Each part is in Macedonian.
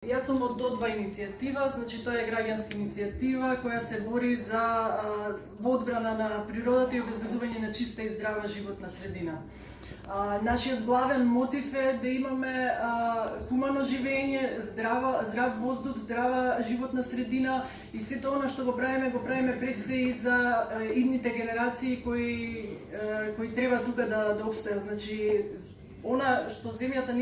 Јас сум од До2 иницијатива, значи тоа е граѓанска иницијатива која се бори за во одбрана на природата и обезбедување на чиста и здрава животна средина. Нашиот главен мотив е да имаме хумано живење, здрав воздух, здрава животна средина и сето она што го правиме пред се и за идните генерации кои треба тука да обстојат. Значи, она што земјата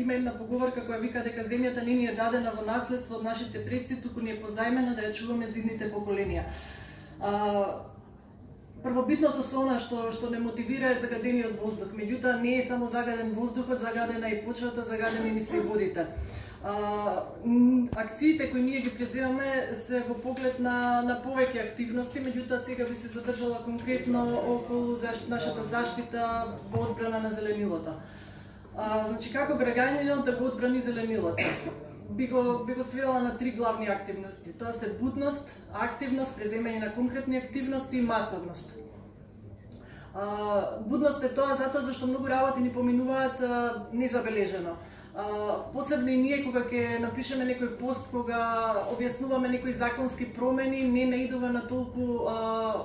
има една поговорка која вика дека земјата не ни е дадена во наследство од нашите предци, туку ни е позајмена да ја чуваме за идните поколенија. Првобитното со она што не мотивира е загадениот воздух. Меѓутоа не е само загаден воздухот, загадена и почвата, загадени и се водите. Акциите кои ние ги преземаме се во поглед на повеќе активности, меѓутоа сега би се задржала конкретно околу нашата заштита во одбрана на зеленилото. Значи, како граѓанинот да го одбрани зеленилото? Би го свела на три главни активности. Тоа се будност, активност, преземање на конкретни активности и масовност. Будност е тоа затоа зашто многу работи ни поминуваат незабележено. Посебно и ние кога ќе напишеме некој пост, кога објаснуваме некои законски промени, не наидува на толку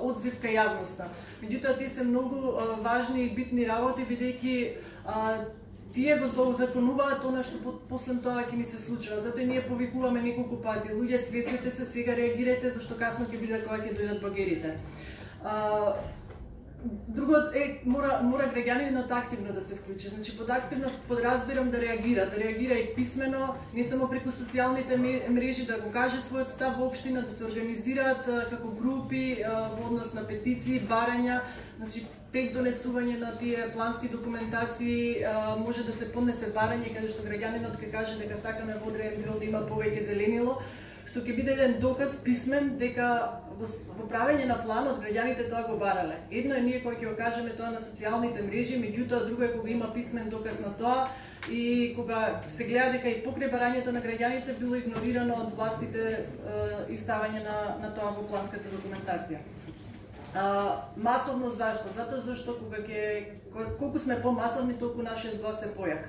одзив кај јавноста. Меѓутоа, тие се многу важни и битни работи, бидејќи тие го законуваат она што после тоа ќе ни се случува. Затоа ние повикуваме неколку пати: луѓе, свестете се, сега реагирајте, зашто касно ќе биде кога ќе дојдат багерите. Друго е, мора граѓанинот активно да се вклучи. Значи, под активност подразбирам да реагира и писмено, не само преку социјалните мрежи, да го каже својот став во општина, да се организираат како групи во однос на петиции, барања. Значи, пред донесување на тие плански документации може да се поднесе барање каде што граѓанинот ќе каже дека сакаме во одреден дел да има повеќе зеленило, што ќе биде еден доказ писмен дека во правење на планот граѓаните тоа го барале. Едно е ние кои ќе го кажеме тоа на социјалните мрежи, меѓутоа друго е кога има писмен доказ на тоа и кога се гледа дека и покрај барањето на граѓаните било игнорирано од властите и ставање на тоа во планската документација. Масовно зашто? Затоа зашто колку сме помасовни, толку нашиот глас е појак.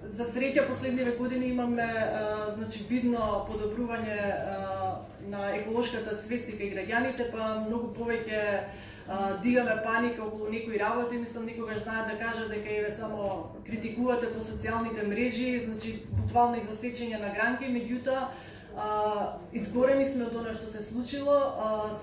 За среќа последниве години имаме значи видно подобрување на еколошката свест и кај граѓаните, па многу повеќе дигаме паника околу некои работи. Мислам, никогаш знаат да кажат дека еве само критикувате по социјалните мрежи, значи буквално и засечење на гранки, меѓутоа изгорени сме од она што се случило,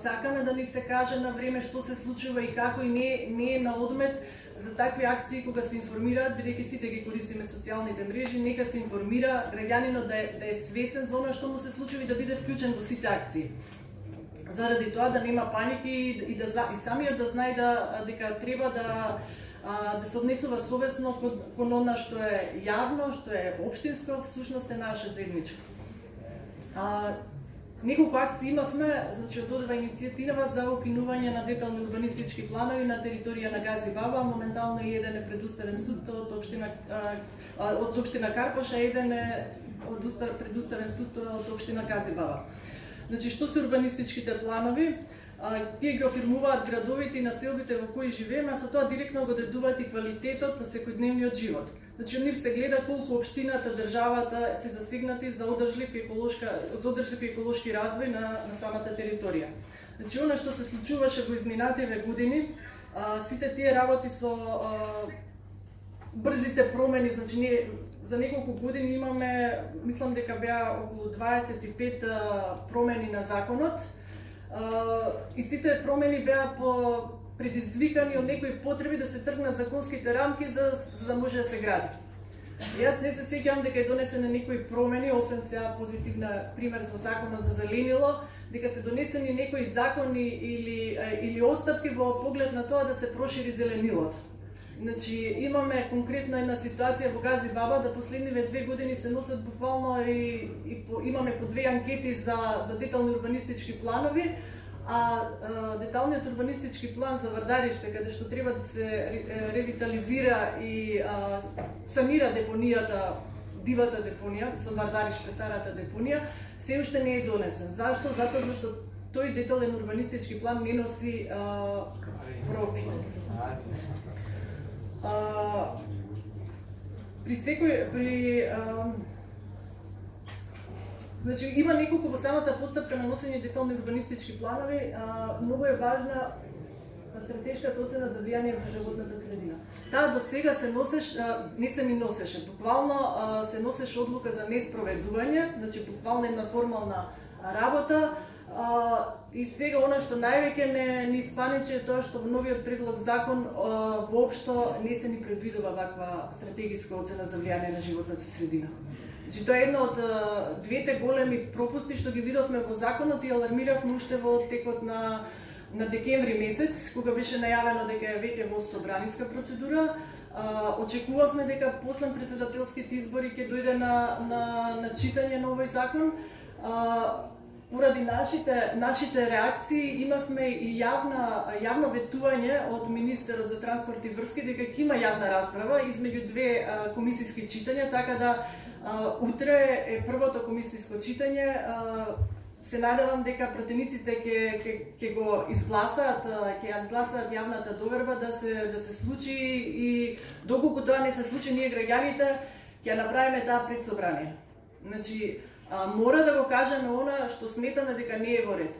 сакаме да ни се каже на време што се случува и како, и не е на одмет за такви акции кога се информираат, бидејќи сите ги користиме социјалните мрежи, нека се информира граѓанинот да е свесен за она што му се случува и да биде вклучен во сите акции. Заради тоа да нема паники и самиот да знае дека треба да се однесува совесно кон она што е јавно, што е општинско, всушност е наше заедничко. Неколку акции имавме, значи од До2 иницијатива за укинување на детални урбанистички планови на територија на Гази Баба. Моментално и еден е предуставен суд од општина Карпош, а еден е предуставен суд од општина Гази Баба. Значи, што се урбанистичките планови? Тие ги офирмуваат градовите и населбите во кои живееме, а со тоа директно го одредуваат и квалитетот на секојдневниот живот. Значи, од нив се гледа колку општината, државата се засегнати за одржлив и еколошки развој на самата територија. Значи, она што се случуваше во изминативе години, сите тие работи со брзите промени, значи ние за неколку години имаме, мислам дека беа околу 25 промени на законот, и сите промени беа предизвикани од некои потреби да се тргнат законските рамки за да може да се гради. Јас не се сеќавам дека е донесени некои промени, освен сега позитивна пример за законот за зеленило, дека се донесени некои закони или отстапки во поглед на тоа да се прошири зеленилото. Значи, имаме конкретно една ситуација во Гази Баба, да последниве 2 години се носат буквално и имаме по 2 анкети за детални урбанистички планови, а деталниот урбанистички план за Вардариште, каде што треба да се ревитализира и санира депонијата, дивата депонија, со Вардариште, старата депонија, се уште не е донесен. Зашто? Затоа зашто тој детален урбанистички план не носи профит. При Значи, има неколку во самата постапка на носење детални урбанистички планови, многу е важна стратешката оцена за влијание врз животната средина. Таа до сега се не се ни носеше, буквално се носеше одлука за неспроведување, значи буквално една формална работа, и сега она што највеќе не испаниче е тоа што во новиот предлог закон воопшто не се ни предвидува ваква стратегиска оцена за влијание на животната средина. Значи, тоа е едно од двете големи пропусти што ги видовме во законот и алармиравме уште во текот на декември месец, кога беше најавено дека е веќе во собраниска процедура. Очекувавме дека после претседателските избори ќе дојде на читање на овој закон. Поради нашите реакции имавме и јавно ветување од министерот за транспорт и врски дека ќе има јавна расправа измеѓу две комисиски читања, така да утре е првото комисиско читање. Се надевам дека пратениците ќе го изгласаат, ќе ја изгласаат јавната доверба да се случи, и доколку тоа не се случи, ние граѓаните ќе направиме таа пред собрание. Значи, мора да го кажеме она што сметаме дека не е во ред.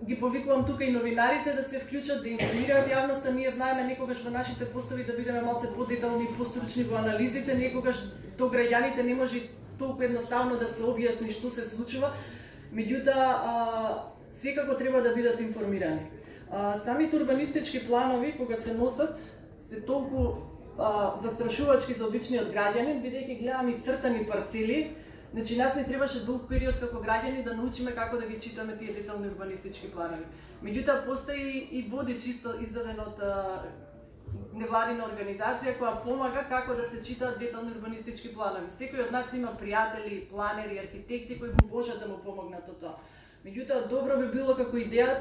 Ги повикувам тука и новинарите да се вклучат, да информираат јавноста. Ние знаеме некогаш во нашите постови да бидеме малце подетални, постручни во анализите, некогаш до граѓаните не може толку едноставно да се објасни што се случува. Меѓутоа, секако треба да бидат информирани. Самите урбанистички планови, кога се носат, се толку застрашувачки за обичниот граѓанин, бидејќи гледаме исцртани парцели. Значи, нас не требаше долг период како граѓани да научиме како да ги читаме тие детални урбанистички планови. Меѓутоа, постои и водич исто издаден од невладина организација која помага како да се читаат детални урбанистички планови. Секој од нас има пријатели, планери, архитекти кои можат да му помогнат од тоа. Меѓутоа, добро би било како идеја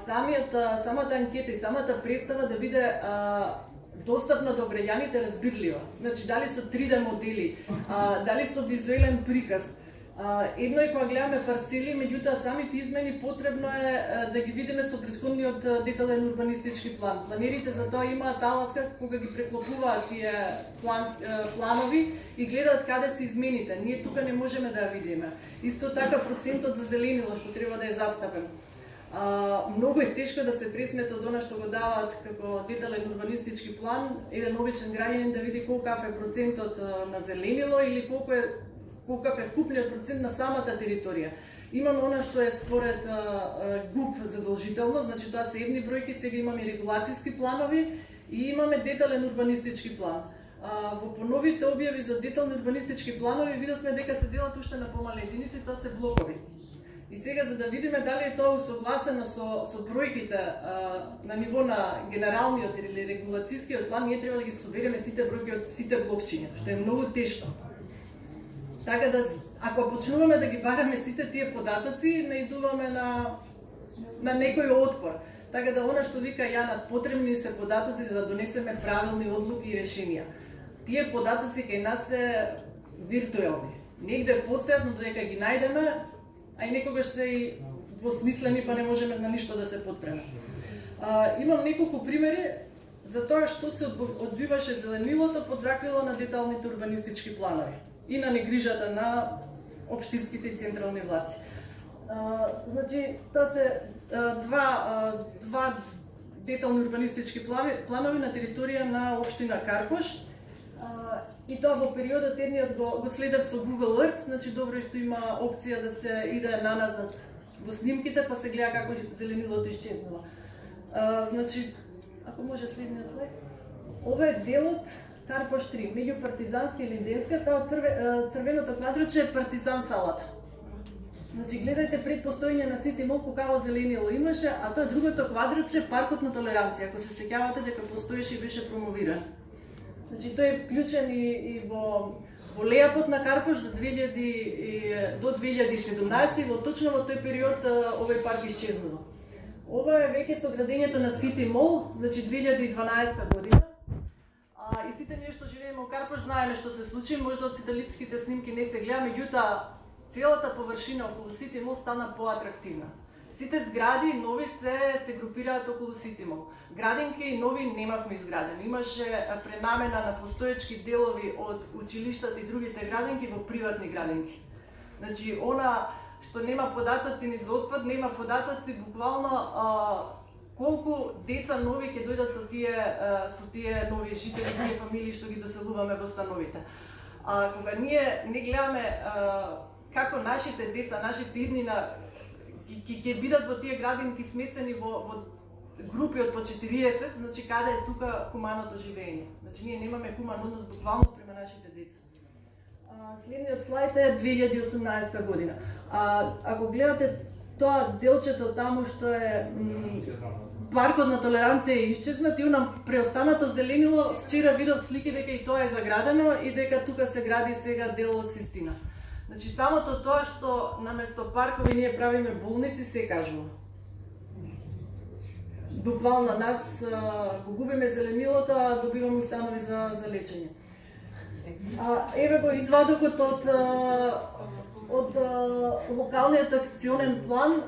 самата анкета и самата представа да биде достапна до граѓаните, разбирлива. Значи, дали со 3D модели, дали со визуелен приказ. Едно е кога гледаме парцели, меѓутоа самите измени потребно е да ги видиме со претходниот детален урбанистички план. Планерите за тоа имаат алатка кога ги преклопуваат тие планови и гледаат каде се измените. Ние тука не можеме да ја видиме. Исто така процентот за зеленило што треба да е застапен. Многу е тешко да се пресмета од она што го даваат како детален урбанистички план еден обичен граѓанин да види колкав е процентот на зеленило или колкав е вкупниот процент на самата територија. Имаме она што е според ГУП задолжително, значи тоа се едни бројки, сега имаме регулацијски планови и имаме детален урбанистички план. Во поновите објави за детални урбанистички планови видовме дека се делат уште на помали единици, тоа се блокови. И сега, за да видиме дали е тоа усогласено со бројките на ниво на генералниот или регулацијскиот план, ние треба да ги собереме сите бројки од сите блокчиња, што е многу тешко. Така да, ако почнуваме да ги бараме сите тие податоци, наидуваме на некој отпор. Така да, она што вика Јана, потребни се податоци за да донесеме правилни одлуки и решенија. Тие податоци кај нас се виртуелни. Негде постојат, но додека ги најдеме, а и некогаш се и двосмислени, па не можеме на ништо да се подпреме. Имам неколку примери за тоа што се одвиваше зеленилото под закрила на деталните урбанистички планови и на негрижата на општинските и централни власти. Значи, тоа се два детални урбанистички планови на територија на општина Карпош. И тоа во периодот едниот го следев со Google Earth, значи добро е што има опција да се иде наназад во снимките, па се гледа како зеленилото исчезнува. Значи, ако може следниот слайд. Ова е делот Карпош 3, меѓу Партизанска и Линденска, таа црвеното квадрче е Партизан салата. Значи, гледајте пред постоење на Сити Мол колкаво зеленило имаше, а тоа другото квадрче паркот на толеранција, ако се сеќавате дека постоеше и беше промовиран. Значи, тој е вклучен и во леапот на Карпош до 2017 и точно во тој период овој парк исчезнува. Ова е веќе со градењето на Сити Мол, значи 2012 година. И сите ние што живееме во Карпош знаеме што се случи, можда од сателитските снимки не се гледа, меѓутоа целата површина околу Сити Мол стана поатрактивна. Сите згради нови се групираат околу Сити Мол. Градинки нови немавме изградени. Имаше пренамена на постоечки делови од училиштата и другите градинки во приватни градинки. Значи, она што нема податоци ни за отпад, нема податоци буквално колку деца нови ќе дојдат со тие нови жители, тие фамилии што ги доселуваме во становите. Кога ние не гледаме како нашите деца, нашите иднина ќе бидат во тие градинки сместени во групи од по 40, значи каде е тука хуманото живење. Значи ние немаме хуман однос буквално према нашите деца. Следниот слайд е 2018 година. Ако гледате тоа делчето таму што е паркот на толеранција е исчезнат и она преостанато зеленило, вчера видов слики дека и тоа е заградено и дека тука се гради сега дел од Систина. Значи самото тоа што наместо паркови ние правиме болници се кажува. Буквално нас го губиме зеленилото, а добиваме установи за лечење. Еве го извадокот од локалниот акционен план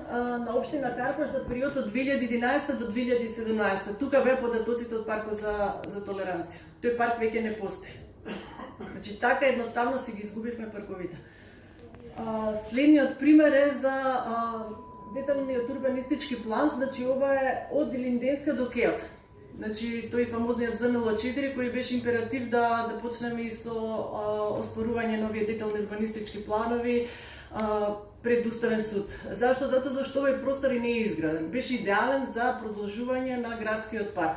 на општина Карпаш за периодот од 2011 до 2017. Тука ве податоците од паркот за толеранција. Тој парк веќе не постои. Значи така едноставно си ги изгубивме парковите. Следниот пример е за деталниот урбанистички план, значи ова е од Илинденска до Кеот. Значи тој фамозниот ЗНЛ4 кој беше императив да почнеме и со оспорување на овие детални урбанистички планови пред Уставен суд. Зашто? Затоа зашто овој простор и не е изграден. Беше идеален за продолжување на градскиот парк.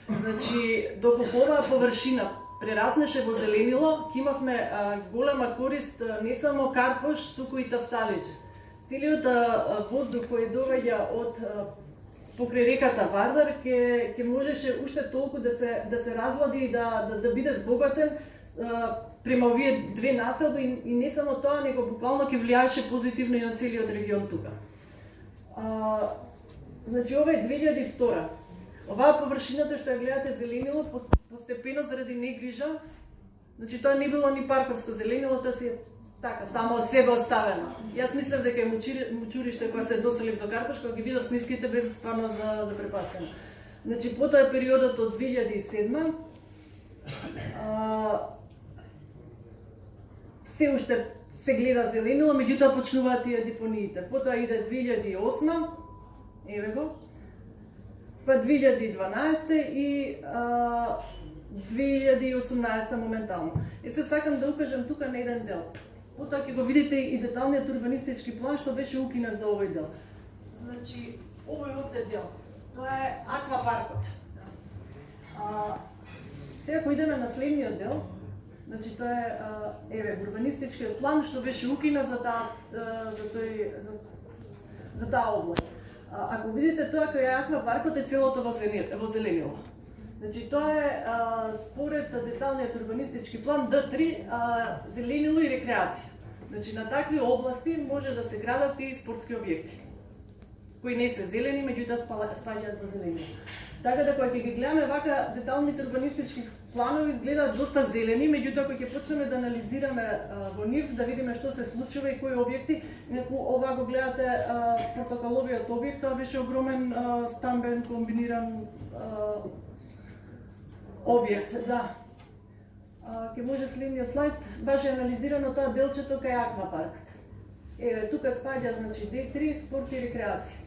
Значи доколку оваа површина прераснеше во зеленило, ќе имавме голема корист не само Карпош, туку и Тафталиџе. Целиот воздух кој доаѓа од покрај реката Вардар ќе можеше уште толку да се разлади и да биде збогатен према овие две населби и не само тоа, него буквално ќе влијаеше позитивно и на целиот регион тука. Значи ова е 2002. Оваа површината што ја гледате зеленило постепено заради негрижа, значи тоа не било ни парковско зеленило, тоа си така, само од себе оставено. Јас мислев дека е мучуриште кога се доселив до Карпаш, кога ги видов снимките, бев стварно запрепастена. Значи, потоа е периодот од 2007, се уште се гледа зеленило, меѓутоа почнуваат тие депониите. Потоа иде 2008, еве го, па 2012 и 2018 моментално. И се сакам да укажам тука на еден дел. Потоа ќе го видите и деталниот урбанистички план што беше укинат за овој дел. Значи, овој овде дел, тоа е аквапаркот. Сега ако идеме на следниот дел, значи тоа е еве урбанистичкиот план што беше укинат за таа област. Ако видите тоа кој е аквапаркот е целото во зеленило. Значи тоа е според деталниот урбанистички план Д3 зеленило и рекреација. Значи на такви области може да се градат и спортски објекти кои не се зелени, меѓутоа спаѓаат во зеленило. Така да кога ќе ги гледаме вака деталните урбанистички планови изгледаат доста зелени, меѓутоа кога ќе почнеме да анализираме во нив, да видиме што се случува и кои објекти, ова го гледате портокаловиот објект, тоа беше огромен стамбен комбиниран објект, да. Ке може следниот слайд, баш е анализирано тоа делчето кај аквапаркот. Еве, тука спаѓа, значи, D3, спорт и рекреација.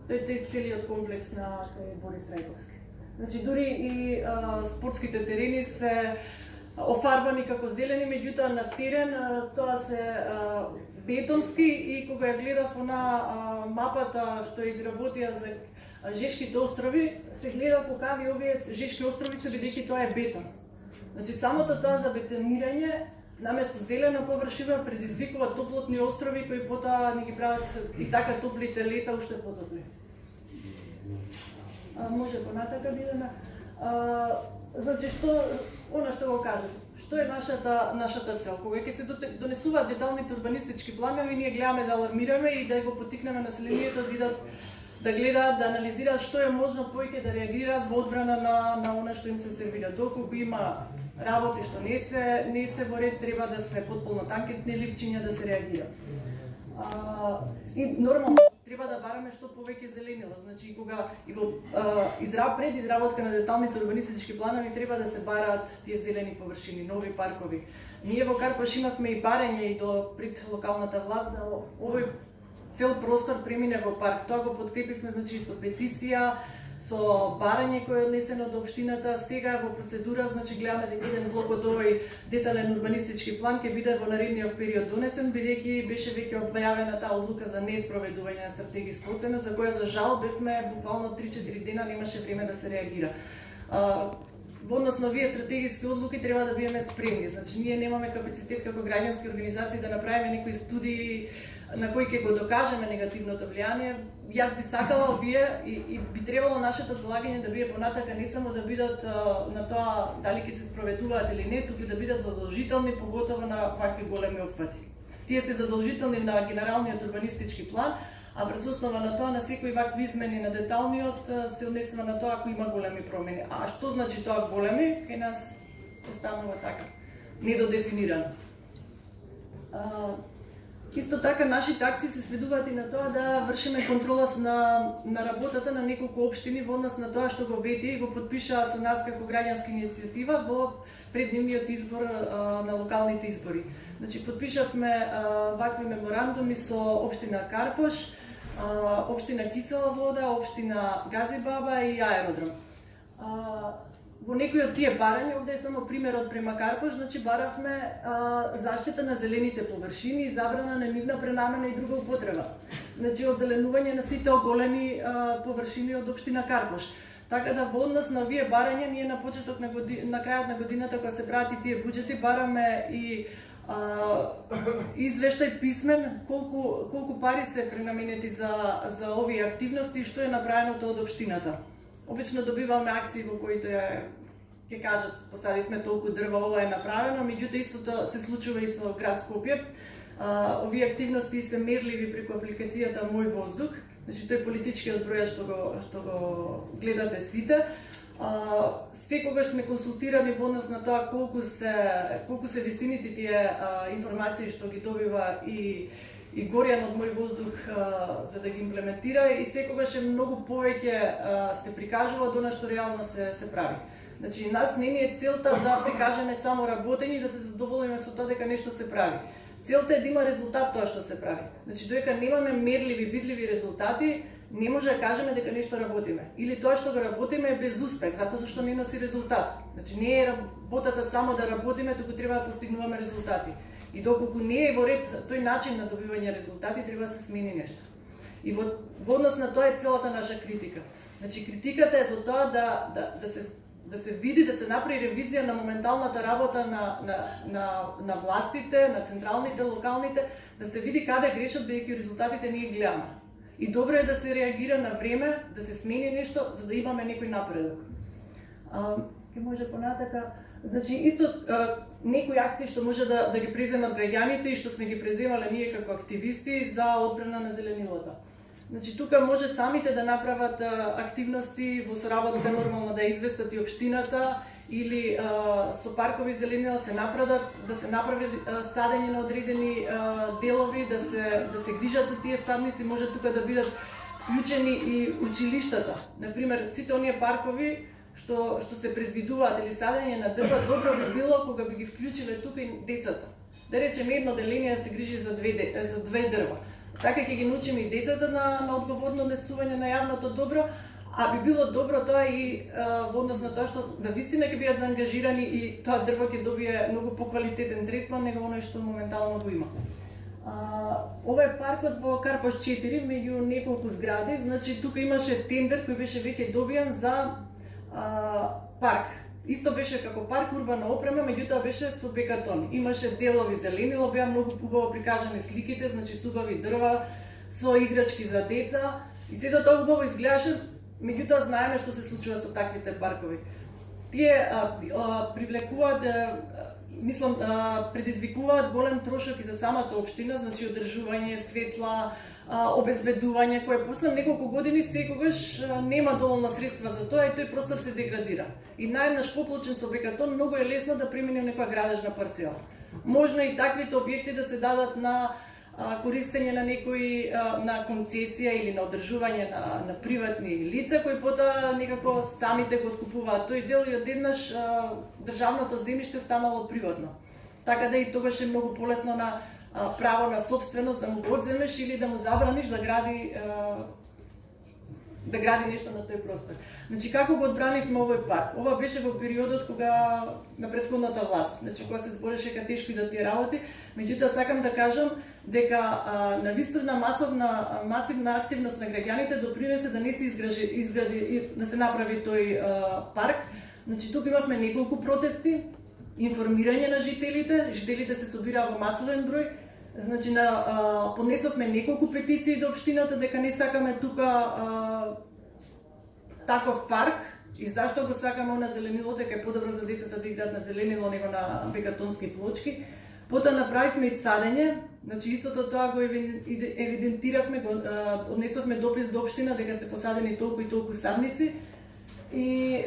Тој е целиот комплекс на Борис Трајковски. Значи, дури и спортските терени се офарбани како зелени, меѓутоа на терен тоа се бетонски и кога ја гледав на мапата што е изработија за Жешките острови, се гледа покави овие Жешки острови се бидејќи тоа е бетон. Значи самото тоа за бетонирање наместо зелена површина предизвикува топлотни острови кои потоа ни ги прават и така топлите лета уште потопли. Може понатака да идеме. Значи што го кажав, што е нашата цел? Кога ќе се донесуваат деталните урбанистички планови, ние гледаме да алармираме и да го поттикнеме населението да гледаат, да анализираат што е можно повеќе да реагираат во одбрана на она што им се сервира. Доколку има работи што не се во ред, треба да се потполно танкетни ливчиња да се реагира. И нормално треба да бараме што повеќе зеленило. Значи кога и во пред изработка на деталните урбанистички планови треба да се бараат тие зелени површини, нови паркови. Ние во Карпош имавме и барање и до пред локалната власт да овој цел простор премине во парк. Тоа го подкрепивме значи со петиција, со барање кој е однесено до општината. Сега во процедура, значи гледаме дека еден блок од овој детален урбанистички план ќе биде во наредниот период донесен, бидејќи беше веќе објавена таа одлука за неспроведување на стратегиска оцена, за која за жал бевме буквално 3-4 дена немаше време да се реагира. Во однос на овие стратегиски одлуки треба да бидеме спремни. Значи ние немаме капацитет како граѓански организации да направиме некои студии на кои ќе го докажеме негативното влијание. Јас би сакала овие и би требало нашето залагање да биде понатака не само да бидат на тоа дали ќе се спроведуваат или не, туку да бидат задолжителни, поготово на вакви големи опфати. Тие се задолжителни на генералниот урбанистички план, а врз основа на тоа на секои вакви измени на деталниот се однесува на тоа ако има големи промени. А што значи тоа големи? Кај нас останува така недодефинирано. Исто така нашите акции се сведуваат и на тоа да вршиме контрола на работата на неколку општини во однос на тоа што го вети и го подпишаа со нас како граѓанска иницијатива во преднивниот избор на локалните избори. Значи подпишавме вакви меморандуми со општина Карпош, општина Кисела вода, општина Газибаба и Аеродром. Во некои од тие барања, овде е само примерот према Карпош, значи баравме заштита на зелените површини и забрана на нивна пренамена и друга употреба. Значи озеленување на сите оголени површини од општина Карпош. Така да во однос на овие барања ние на почеток на крајот на годината кога се прават и тие буџети бараме и извештај писмен колку пари се пренаменети за овие активности и што е направено од општината. Обично добиваме акции во кои ќе кажат посадивме толку дрва, ова е направено, меѓутоа истото се случува и со град Скопје. Овие активности се мерливи преку апликацијата Мој воздух, значи тој политичкиот број што го гледате сите. Секогаш сме консултирани во однос на тоа колку се вистините тие информации што ги добива и Горјан од Мој воздух за да ги имплементира и секогаш е многу повеќе се прикажува до што реално се прави. Значи нас не е целта да прикажеме само работење и да се задоволиме со тоа дека нешто се прави. Целта е да има резултат тоа што се прави. Значи додека немаме мерливи, видливи резултати, не може да кажеме дека нешто работиме. Или тоа што го работиме е без успех, затоа што не носи резултат. Значи не е работата само да работиме, туку треба да постигнуваме резултати. И доколку не е во ред тој начин на добивање резултати, треба да се смени нешто. И во однос на тоа е целата наша критика. Значи критиката е за тоа да се види, да се направи ревизија на моменталната работа на властите, на централните, локалните, да се види каде грешат, бидејќи резултатите ние гледаме. И добро е да се реагира на време, да се смени нешто, за да имаме некој напредок. Ке може понатака. Значи, исто некои акции што може да ги преземат граѓаните и што сме ги преземале ние како активисти за одбрана на зеленилото. Значи, тука можат самите да направат активности во соработка нормално да известат и општината или со паркови зеленила да се направи садење на одредени делови, да се грижат за тие садници, може тука да бидат вклучени и училиштата. Например, сите оние паркови што се предвидуваат или садење на дрва, добро би било кога би ги вклучиле тука и децата. Да речеме едно деление да се грижи за две дрва. Така ќе ги научиме и децата на одговорно однесување на јавното добро, а би било добро тоа и во однос на тоа што да вистина ќе бидат заангажирани и тоа дрво ќе добие многу поквалитетен третман него оној што моментално го има. Ова е паркот во Карпош 4 меѓу неколку згради, значи тука имаше тендер кој беше веќе добиен за парк. Исто беше како парк, урбана опрема, меѓутоа беше со бекатон. Имаше делови зеленило, беа многу убаво прикажани сликите, значи со убави дрва, со играчки за деца. И сето тоа убаво изгледаше, меѓутоа знаеме што се случува со таквите паркови. Тие привлекуваат, предизвикуваат голем трошок и за самата општина, значи одржување, светла, обезбедување, кое после неколку години секогаш нема доволно средства за тоа и тој простор се деградира. И наеднаш поплочен со бекатон многу е лесно да премине некоја градежна парцела. Можно и таквите објекти да се дадат на користење на некои на концесија или на одржување на приватни лица кои потоа некако самите го откупуваат тој дел и одеднаш државното земјиште станало приватно. Така да и тогаш е многу полесно на право на собственост да му го одземеш или да му забраниш да гради нешто на тој простор. Значи, како го одбранивме овој парк? Ова беше во периодот кога на претходната власт, значи кога се збореше дека тешко и да тие работи, меѓутоа сакам да кажам дека навистина масивна активност на граѓаните допринесе да не се изгради да се направи тој парк. Значи, тука имавме неколку протести, информирање на жителите се собираа во масовен број. Значи, поднесовме неколку петиции до општината дека не сакаме тука таков парк и зашто го сакаме на зеленило, дека е подобро за децата да играат на зеленило него на бекатонски плочки. Потоа направивме и садење, значи истото тоа го евидентиравме, го однесовме допис до општина дека се посадени толку и толку садници и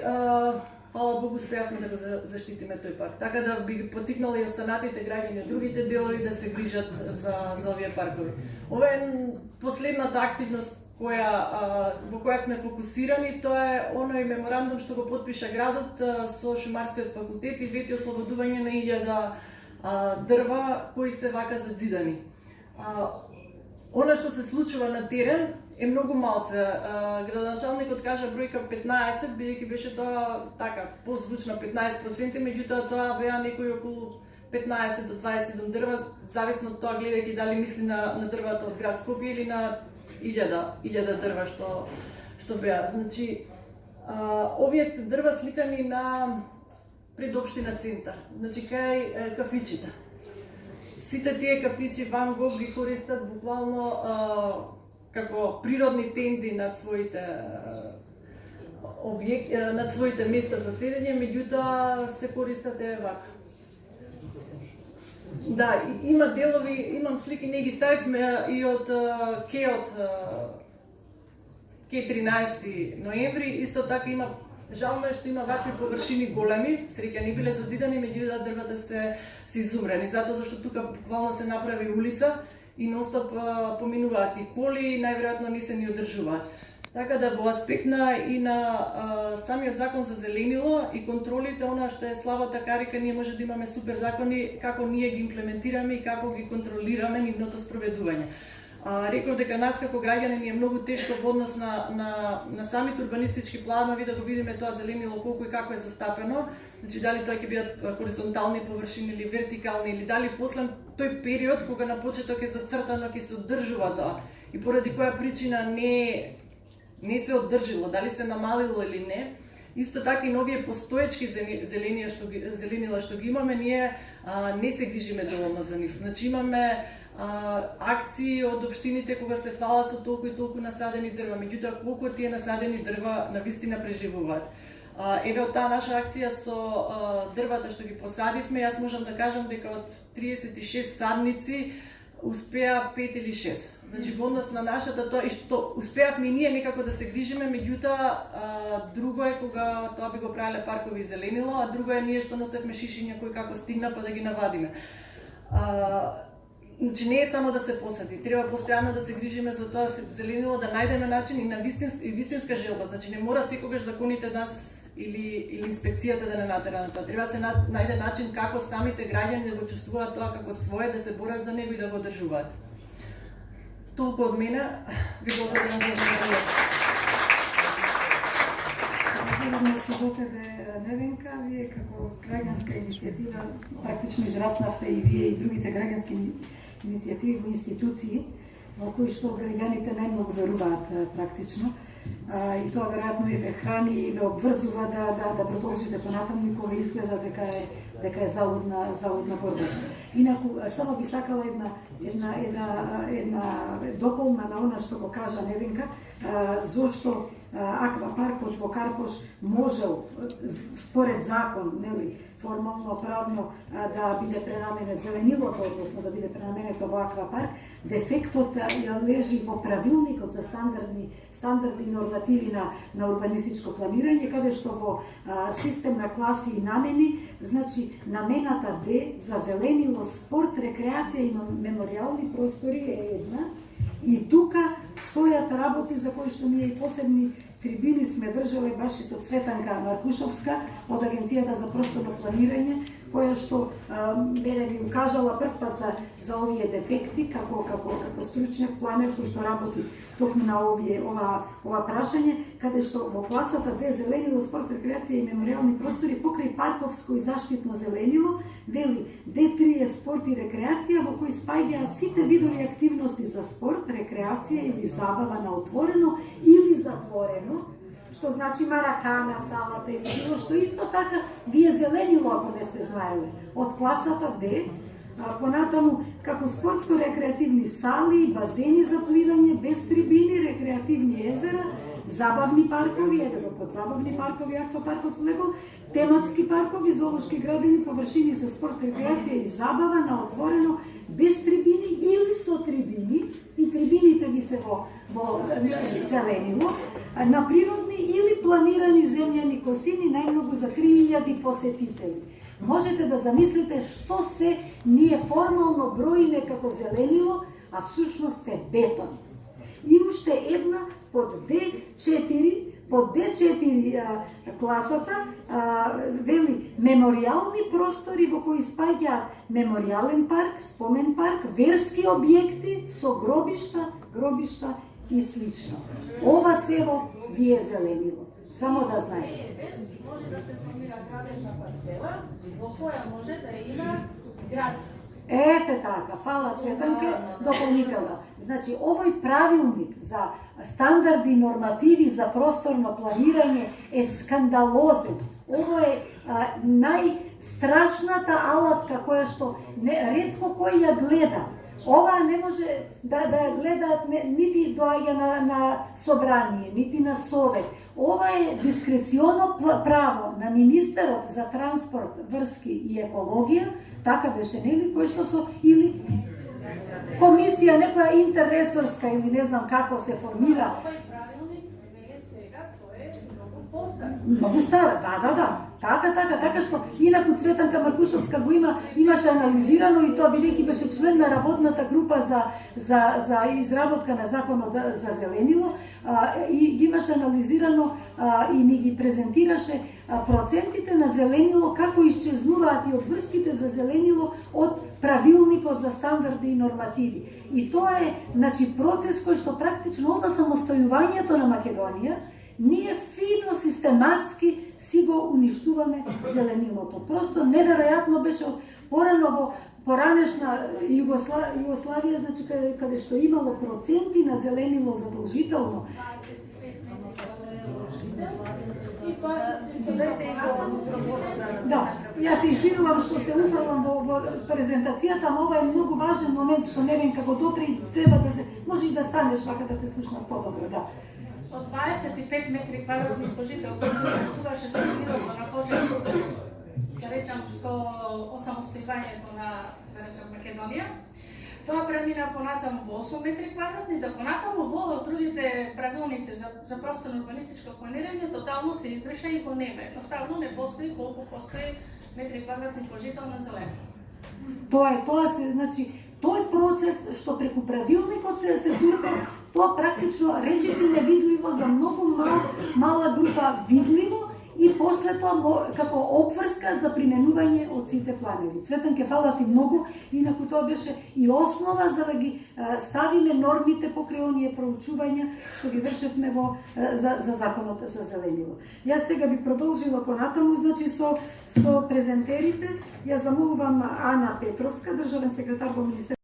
фала Богу, успеавме да го заштитиме тој парк. Така да би ги потикнала и останатите граѓани од другите делови да се грижат за овие паркови. Ова е последната активност во која сме фокусирани, тоа е оној меморандум што го потпиша градот со Шумарскиот факултет и вети ослободување на 1000 дрва кои се вака зазидани. Она што се случува на терен е многу малце. Градоначалникот кажа бројка 15, бидејќи беше тоа така позвучно 15%, меѓутоа тоа беа некои околу 15 до 27 дрва, зависно од тоа гледајќи дали мисли на дрвата од град Скопје или на 1000 дрва што беа. Значи, овие се дрва сликани на пред општина Центар, значи кај кафичите. Сите тие кафичи Ван Гог ги користат буквално како природни тенди над своите над своите места за седење, меѓутоа се користат вака. Да, има делови, имам слики, не ги ставивме и од Кеот, Ке 13 ноември, исто така има, жално е што има вакви површини големи, среќа не биле зазидани, меѓутоа дрвата се изумрени, затоа зашто тука буквално се направи улица и нонстоп поминуваат и коли, најверојатно не се ни одржуваат. Така да во аспект и на самиот закон за зеленило и контролите, она што е слабата карика, ние може да имаме супер закони, како ние ги имплементираме и како ги контролираме нивното спроведување. Реков дека нас како граѓани ни е многу тешко во однос на самите урбанистички планови да го видиме тоа зеленило колку и како е застапено, значи дали тоа ќе бидат хоризонтални површини или вертикални, или дали после тој период кога на почеток е зацртано ќе се одржува тоа и поради која причина не се одржило, дали се намалило или не. Исто така и новие постоечки зеленила што ги имаме, ние не се грижиме доволно за нив. Значи имаме акции од општините кога се фалат со толку и толку насадени дрва, меѓутоа колку тие насадени дрва навистина преживуваат. Еве од таа наша акција со дрвата што ги посадивме, јас можам да кажам дека од 36 садници успеа 5 или 6. Значи во однос на нашата тоа и што успеавме и ние некако да се грижиме, меѓутоа друго е кога тоа би го правеле паркови и зеленило, а друго е ние што носевме шишиња кои како стигна па да ги навадиме. Значи не е само да се посади, треба постојано да се грижиме за тоа зеленило, да најдеме начин и на вистинска желба. Значи не мора секогаш законите нас или инспекцијата да не натера на тоа. Треба да се најде начин како самите граѓани да го чувствуваат тоа како свое, да се борат за него и да го одржуваат. Толку од мене, ви благодарам за вниманието. Благодарам до тебе, Невенка, вие како граѓанска иницијатива практично израснавте и вие и другите граѓански иницијативи во институции во кои што граѓаните најмногу веруваат практично. И тоа веројатно и ве храни и ве обврзува да продолжите понатаму кога изгледа дека е залудна борба. Инаку само би сакала една дополна на она што го кажа Невенка, зошто аквапаркот во Карпош можел според закон, нели, формално правно да биде пренаменет зеленилото, односно да биде пренаменето во аквапарк, дефектот ја лежи во правилникот за стандарди и нормативи на урбанистичко планирање, каде што во систем на класи и намени, значи намената Д за зеленило, спорт, рекреација и мемориални простори е една. И тука стојат работи за кои што ние и посебни трибини сме држале баш и со Цветанка Маркушовска од Агенцијата за просторно планирање, која што мене ми укажала прв пат за овие дефекти како стручнак планер кој што работи токму на ова прашање, каде што во класата Д зеленило, спорт, рекреација и мемориални простори покрај парковско и заштитно зеленило, вели Д3 е спорт и рекреација во кој спаѓаат сите видови активности за спорт, рекреација или забава на отворено или затворено, што значи маракана, салата или било што. Исто така вие зеленило, ако не сте знаеле, од класата Д, понатаму како спортско-рекреативни сали, базени за пливање, без трибини, рекреативни езера, забавни паркови, еве го под забавни паркови, аквапаркот влегол, тематски паркови, зоолошки градини, површини за спорт, рекреација и забава на отворено, без трибини или со трибини, и трибините ви се во зеленило, на природни или планирани земјани косини, најмногу за 3000 посетители. Можете да замислите што се ние формално броиме како зеленило, а всушност е бетон. И уште една под D4 класата вели мемориални простори во кои спаѓа мемориален парк, спомен парк, верски објекти со гробишта и слично. Ова сево ви е зеленило. Само да знаете. Може да се формира градежна парцела во која може да има град. Ете така, фала Цветанке, дополнително. Значи, овој правилник за стандарди и нормативи за просторно планирање е скандалозен. Ово е најстрашната алатка која што ретко кој ја гледа. Ова не може да ја гледаат, нити доаѓа на собрание, нити на совет. Ова е дискреционо право на министерот за транспорт, врски и екологија, така беше, нели, кој што со или комисија некоја интерресорска или не знам како се формира. Овој правилник не е сега, тој е многу постар. Многу стара, да. Така што инаку Цветанка Маркушовска го имаше анализирано и тоа бидејќи беше член на работната група за изработка на законот за зеленило и ги имаше анализирано и ни ги презентираше процентите на зеленило како исчезнуваат и од врските за зеленило од правилникот за стандарди и нормативи. И тоа е, значи, процес кој што практично од самостојувањето на Македонија ние фино, систематски си го уништуваме зеленилото. Просто неверојатно беше порано во поранешна Југославија, значи каде што имало проценти на зеленило задолжително. Да, јас се извинувам што се уфрлам во презентацијата, ама ова е многу важен момент што Невенка го допре и треба да се... Може и да станеш вака да те слушнат подобро, да. Од 25 метри квадратни по жител, кој се зеленилото на почеток, да речам, со осамостојувањето на, да речам, Македонија, тоа премина понатаму во 8 метри квадратни, да понатаму во другите правилници за просторно урбанистичко планирање тотално се избриша и го нема. Едноставно не постои колку постои метри квадратни по жител на зелено. Тоа е процес што преку правилникот се турка, тоа практично речиси невидливо за многу мала група видливо и после тоа како обврска за применување од сите планери. Цветанке, фала ти многу, инаку тоа беше и основа за да ги ставиме нормите покрај оние проучувања што ги вршевме за законот за зеленило. Јас сега би продолжила понатаму, значи со презентерите. Јас замолувам Ана Петровска, државен секретар во Министерството